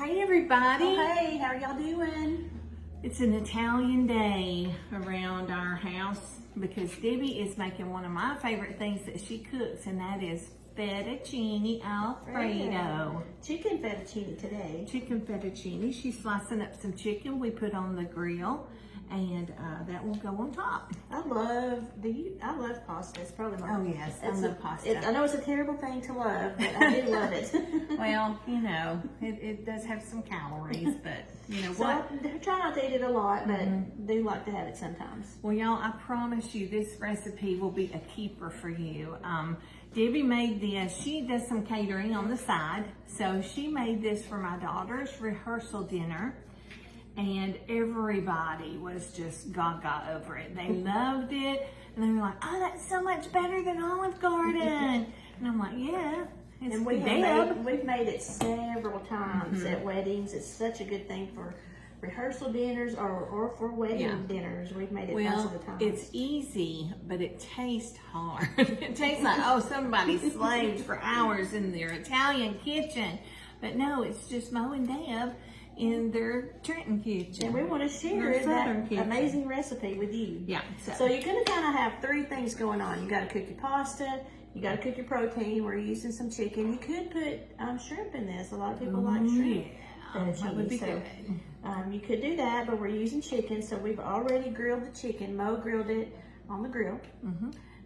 Hey everybody. Oh, hey, how are y'all doing? It's an Italian day around our house because Debbie is making one of my favorite things that she cooks, and that is fettuccine Alfredo. Chicken fettuccine today. Chicken fettuccine. She's slicing up some chicken we put on the grill, and that will go on top. I love pasta. It's probably my. Oh yes, I love pasta. I know it's a terrible thing to love, but I do love it. Well, you know, it does have some calories, but you know what? I try not to eat it a lot, but do like to have it sometimes. Well, y'all, I promise you this recipe will be a keeper for you. Debbie made this. She does some catering on the side, so she made this for my daughter's rehearsal dinner, and everybody was just gaga over it. They loved it, and they were like, "Oh, that's so much better than Olive Garden." And I'm like, "Yeah." And we've made it several times at weddings. It's such a good thing for rehearsal dinners or for wedding dinners. We've made it most of the time. It's easy, but it tastes hard. It tastes like, oh, somebody slaved for hours in their Italian kitchen. But no, it's just Mo and Deb in their Trenton kitchen. And we want to share that amazing recipe with you. Yeah. So you're going to kind of have three things going on. You got to cook your pasta. You got to cook your protein. We're using some chicken. You could put shrimp in this. A lot of people like shrimp. Yeah, that would be good. You could do that, but we're using chicken. So we've already grilled the chicken. Mo grilled it on the grill.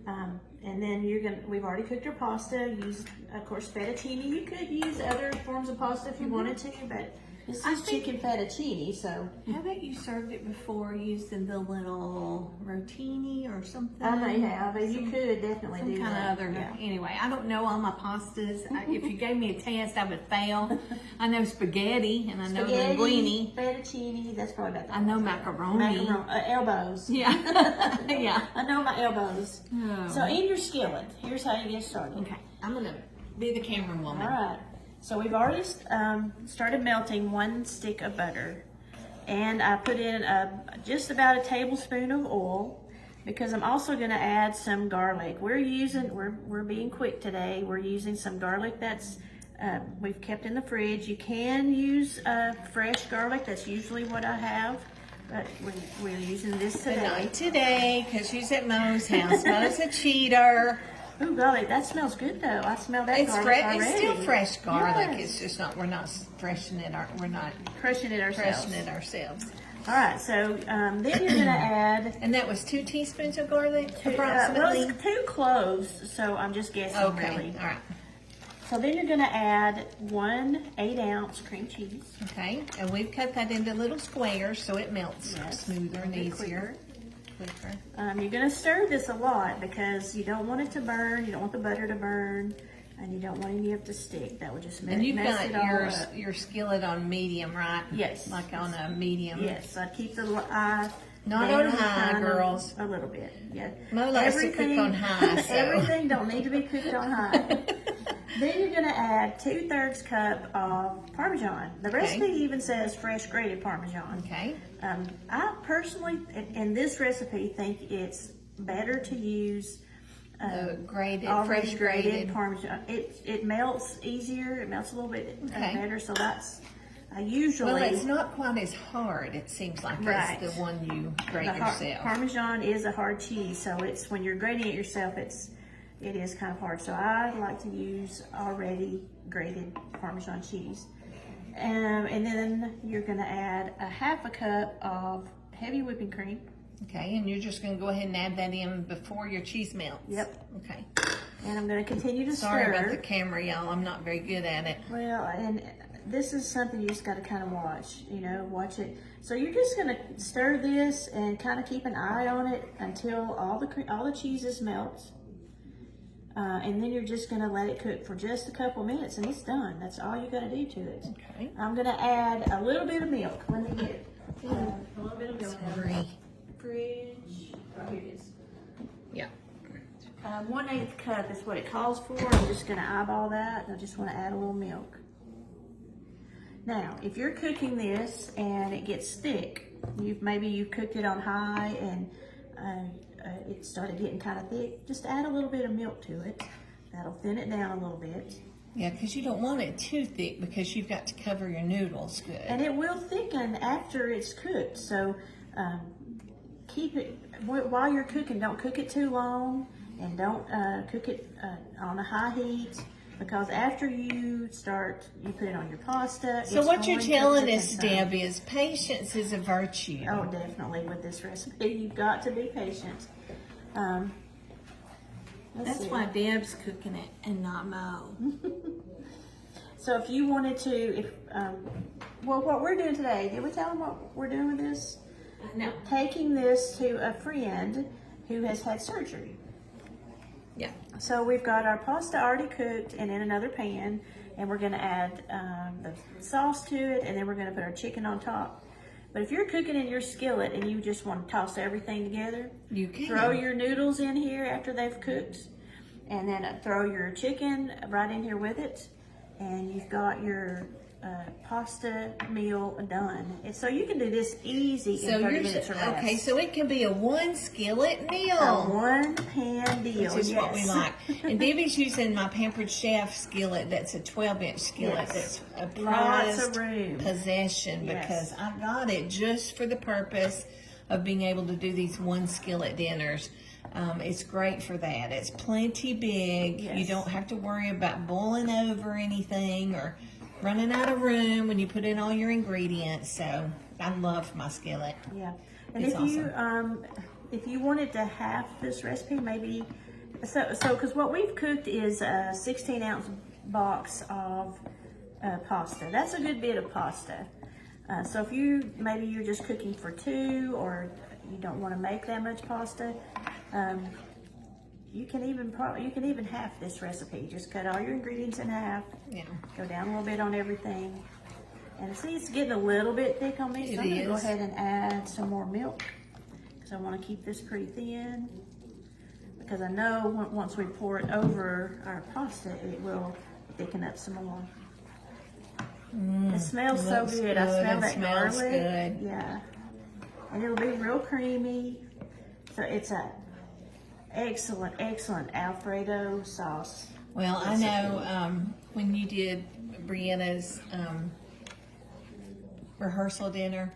And then we've already cooked your pasta. Use, of course, fettuccine. You could use other forms of pasta if you wanted to, but this is chicken fettuccine, so. How about you served it before using the little rotini or something? I may have, but you could definitely do that. Anyway, I don't know all my pastas. If you gave me a test, I would fail. I know spaghetti, and I know linguine. Fettuccine, that's probably about that. I know macaroni. Elbows. Yeah. Yeah. I know my elbows. Oh. So in your skillet, here's how you get started. Okay, I'm going to be the camera woman. All right. So we've already started melting 1 stick of butter, and I put in just about a tablespoon of oil because I'm also going to add some garlic. We're being quick today. We're using some garlic that's we've kept in the fridge. You can use fresh garlic. That's usually what I have, but we're using this today. But not today because she's at Mo's house. Mo's a cheater. Ooh, garlic, that smells good though. I smell that garlic already. It's still fresh garlic. Yes. It's just not, we're not crushing it ourselves. All right, so then you're gonna add. And that was 2 teaspoons of garlic, approximately? Well, 2 cloves, so I'm just guessing really. All right. So then you're gonna add 1 8-ounce cream cheese. Okay, and we've cut that into little squares so it melts smoother and easier. You're going to stir this a lot because you don't want it to burn, you don't want the butter to burn, and you don't want any of it to stick. That would just mess it all up. And you've got your skillet on medium, right? Yes. Like on a medium. Yes, I keep the eye not on high, girls. A little bit, yeah. Mo likes to cook on high. So. Everything don't need to be cooked on high. Then you're going to add 2/3 cup of Parmesan. The recipe even says fresh grated Parmesan. Okay. I personally, in this recipe, think it's better to use fresh grated Parmesan. It melts easier. It melts a little bit better. So that's usually. Well, it's not quite as hard. It seems like as the one you grate yourself. Parmesan is a hard cheese, so it's when you're grating it yourself, it is kind of hard. So I like to use already grated Parmesan cheese. And then you're going to add a 1/2 cup of heavy whipping cream. Okay, and you're just going to go ahead and add that in before your cheese melts. Yep. Okay. And I'm going to continue to stir. Sorry about the camera, y'all. I'm not very good at it. Well, and this is something you just got to kind of watch, watch it. So you're just going to stir this and kind of keep an eye on it until all the cheeses melt. And then you're just going to let it cook for just a couple minutes, and it's done. That's all you got to do to it. Okay. I'm going to add a little bit of milk. Let me get a little bit of milk. Sorry. Fridge. Oh, here it is. Yeah. 1/8 cup is what it calls for. I'm just going to eyeball that. I just want to add a little milk. Now, if you're cooking this and it gets thick, maybe you've cooked it on high and it started getting kind of thick, just add a little bit of milk to it. That'll thin it down a little bit. Yeah, because you don't want it too thick because you've got to cover your noodles good. And it will thicken after it's cooked. So keep it, while you're cooking, don't cook it too long, and don't cook it on a high heat, because after you put it on your pasta. So what you're telling us, Deb, is patience is a virtue. Oh, definitely with this recipe. You've got to be patient. That's why Deb's cooking it and not Mo. So if you wanted to, well, what we're doing today, did we tell them what we're doing with this? No. Taking this to a friend who has had surgery. Yeah. So we've got our pasta already cooked and in another pan, and we're going to add the sauce to it, and then we're going to put our chicken on top. But if you're cooking in your skillet and you just want to toss everything together, you can throw your noodles in here after they've cooked, and then throw your chicken right in here with it, and you've got your pasta meal done. And so you can do this easy in 30 minutes or less. Okay, so it can be a one skillet meal. A one pan deal, Which is what we like. And Debbie's using my Pampered Chef skillet. That's a 12-inch skillet. Yes. That's a Lots prized of room. possession because I got it just for the purpose of being able to do these one skillet dinners. It's great for that. It's plenty big. Yes. You don't have to worry about boiling over anything or running out of room when you put in all your ingredients. So I love my skillet. Yeah, and It's if you wanted to have this recipe, maybe so because what we've cooked is a 16-ounce box of pasta. That's a good bit of pasta. So if maybe you're just cooking for two, or you don't want to make that much pasta, you can even half this recipe. Just cut all your ingredients in half. Yeah. Go down a little bit on everything. And see, it's getting a little bit thick on me, so I'm going to go ahead and add some more milk, because I want to keep this pretty thin, because I know once we pour it over our pasta, it will thicken up some more. It smells so good. I smell that garlic. Good. Yeah. And it'll be real creamy. So it's a excellent Alfredo sauce. Well, I know when you did Brianna's rehearsal dinner,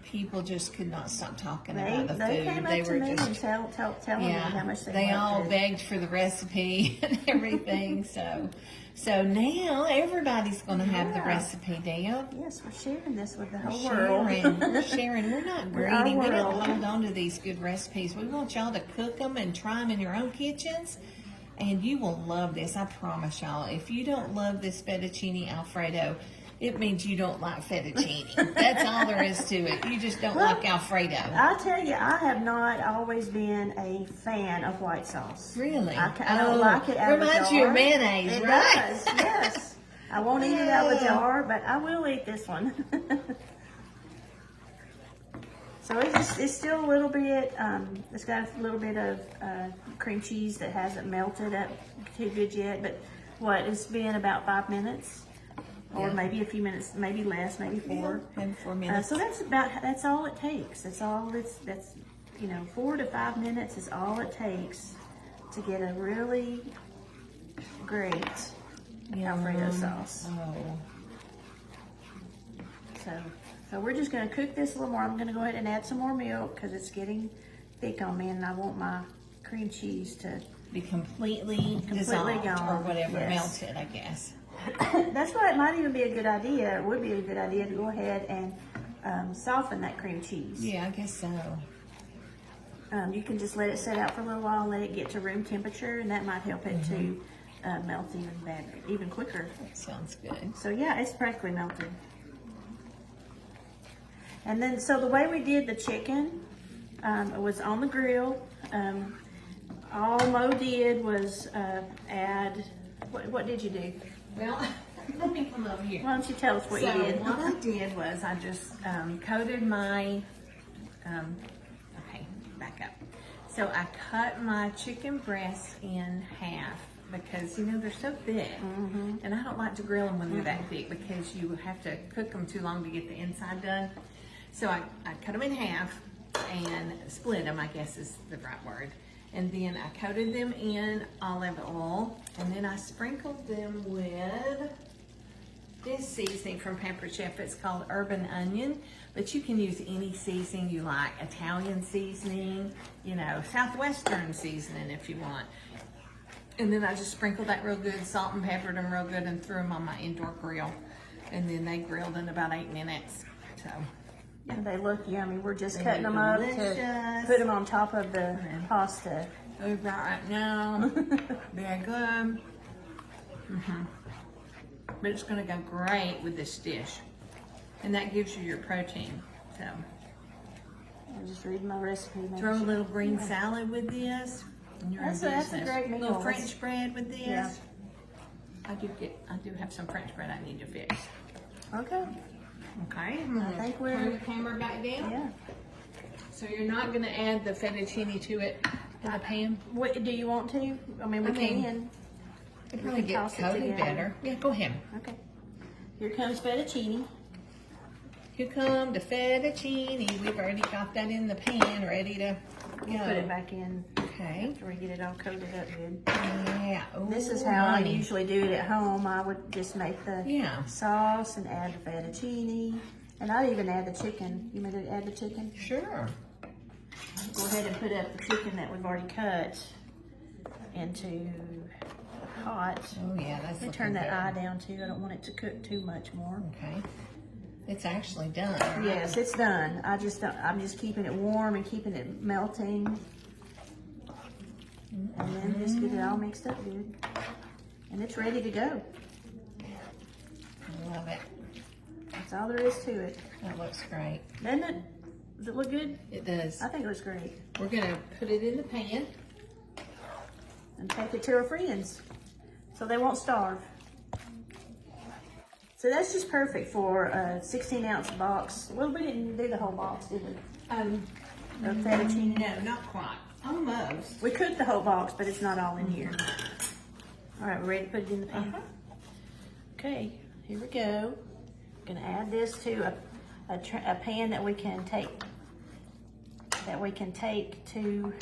people just could not stop talking about the food. They came up to me and telling me how much they all loved it. begged for the recipe and everything. So now everybody's going to have the recipe, Deb. Yes, we're sharing this with the whole world. Sharon, we're not greedy. We don't hold on to these good recipes. We want y'all to cook them and try them in your own kitchens, and you will love this. I promise y'all. If you don't love this fettuccine Alfredo, it means you don't like fettuccine. That's all there is to it. You just don't like Alfredo. I tell you, I have not always been a fan of white sauce. Really? I don't like it out of a jar. Reminds you of mayonnaise, it right? Does, yes. I won't eat it out of a jar, but I will eat this one. So it's still a little bit, it's got a little bit of cream cheese that hasn't melted up too good yet, but it's been about 5 minutes. Or maybe a few minutes, maybe less, maybe 4. Maybe 4 minutes. So that's all it takes. That's 4 to 5 minutes is all it takes to get a really great Alfredo sauce. Oh. So we're just going to cook this a little more. I'm going to go ahead and add some more milk because it's getting thick on me, and I want my cream cheese to be completely dissolved gone. Or whatever, Yes. melted, I guess. That's why it might even be a good idea. It would be a good idea to go ahead and soften that cream cheese. Yeah, I guess so. You can just let it set out for a little while and let it get to room temperature, and that might help it to melt even quicker. That sounds good. So yeah, it's practically melted. And then, so the way we did the chicken was on the grill. All Mo did was add, what did you do? Well, let me come over here. Why don't you tell us what you did? What I did was I just coated my, okay, back up. So I cut my chicken breasts in half because, they're so thick. And I don't like to grill them when they're that thick because you have to cook them too long to get the inside done. So I cut them in half and split them, I guess is the right word. And then I coated them in olive oil, and then I sprinkled them with this seasoning from Pepper Chef. It's called Urban Onion, but you can use any seasoning you like. Italian seasoning, you know, Southwestern seasoning if you want. And then I just sprinkled that real good, salt and peppered them real good, and threw them on my indoor grill. And then they grilled in about 8 minutes. So, And they look yummy. We're just They cutting look them up to delicious. put them on top of the pasta. we've got right now, very good. But it's gonna go great with this dish. And that gives you your protein. So, I'm just reading my recipe. throw a little green salad with this. And you're in That's a business. great meal. Little French bread with this. Yeah. I do have some French bread I need to fix. Okay. Okay. I think we're- turn the camera back down. Yeah. So you're not gonna add the fettuccine to it in the pan? What do you want to? I mean, we can. It'd probably can get toss it coated together. better. Yeah, go ahead. Okay. Here comes fettuccine. Here come the fettuccine. We've already got that in the pan, ready to go. We'll put it back in Okay. after we get it all coated up good. Yeah. This is Ooh, how I honey. usually do it at home. I would just make the Yeah. sauce and add the fettuccine. And I'd even add the chicken. You want me to add the chicken? Sure. Go ahead and put up the chicken that we've already cut into the pot. Oh yeah, that's Let me looking turn that good. eye down too. I don't want it to cook too much more. Okay. It's actually done. Right? Yes, it's done. I'm just keeping it warm and keeping it melting. And then just get it all mixed up good. And it's ready to go. I love it. That's all there is to it. That looks great. Doesn't it? Does it look good? It does. I think it looks great. We're gonna put it in the pan. And take it to our friends so they won't starve. So that's just perfect for a 16-ounce box. Well, we didn't do the whole box, did we? Of fettuccine. No, not quite. Almost. We cooked the whole box, but it's not all in here. All right, we're ready to put it in the pan. Okay, here we go. Gonna add this to a pan that we can take to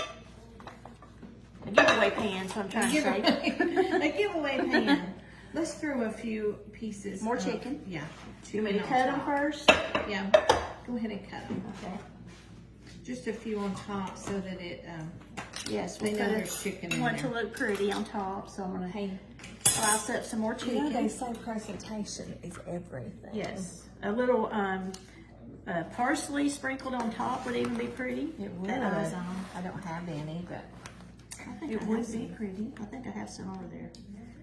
a giveaway pan. So I'm trying to say. A giveaway pan. Let's throw a few pieces. More of- chicken? Yeah. You want me to on cut them top. first? Yeah. Go ahead and cut them. Okay. Just a few on top so that it. Yes, They we'll know put there's chicken in want there. to look pretty on top, so I'm gonna Hey, slice up some more you know they chicken. say presentation is everything. Yes, a little parsley sprinkled on top would even be pretty. It would. That eyes on. I don't have any, but I think It I would have some. be pretty. I think I have some over there.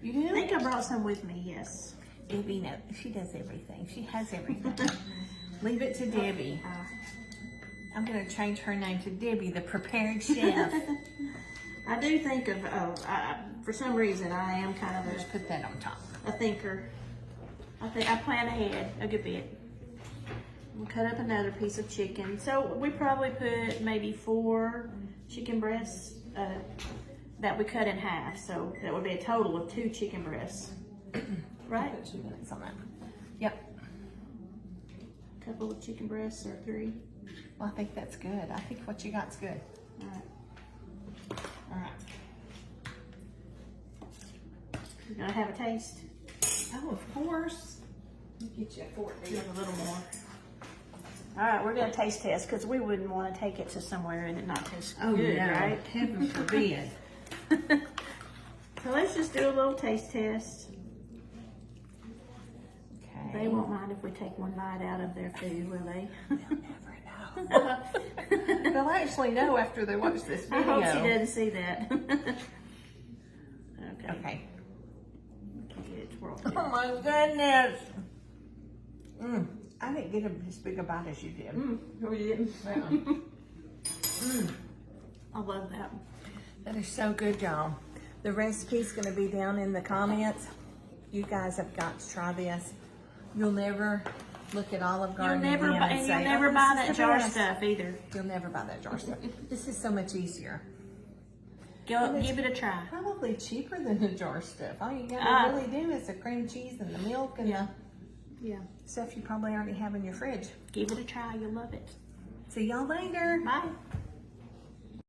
you do. I think I brought some with me. Yes. Debbie, no, she does everything. She has everything. Leave it to Debbie. I'm gonna change her name to Debbie, the prepared chef. I do think of. For some reason, I am kind of Just put that on top. a thinker. I plan ahead a good bit. We'll cut up another piece of chicken. So we probably put maybe 4 chicken breasts that we cut in half. So that would be a total of 2 chicken breasts. Right? Put 2 minutes on that. Yep. Couple of chicken breasts or 3. Well, I think that's good. I think what you got's good. All right. All right. You're gonna have a taste. Oh, of course. Let me get you a fork. Give it a little more. All right, we're gonna taste test because we wouldn't want to take it to somewhere and it not taste good, right? Heaven forbid. So let's just do a little taste test. Okay. They won't mind if we take one bite out of their food, will they? Never know. They'll actually know after they watch this I video. hope she doesn't see that. Okay. Okay. Get it twirled. Oh my goodness. I didn't get as big a bite as you did. Oh, you didn't? Yeah. I love that. That is so good, y'all. The recipe's going to be down in the comments. You guys have got to try this. You'll never look at Olive You'll Garden never again buy, and and say, you'll never "Oh, buy this that is the jar best." stuff either. You'll never buy that jar stuff. This is so much easier. Go give it a try. Probably cheaper than the jar stuff. All you got to really do is the cream cheese and the milk and Yeah. the stuff you probably already have in your fridge. Give it a try. You'll love it. See y'all later. Bye.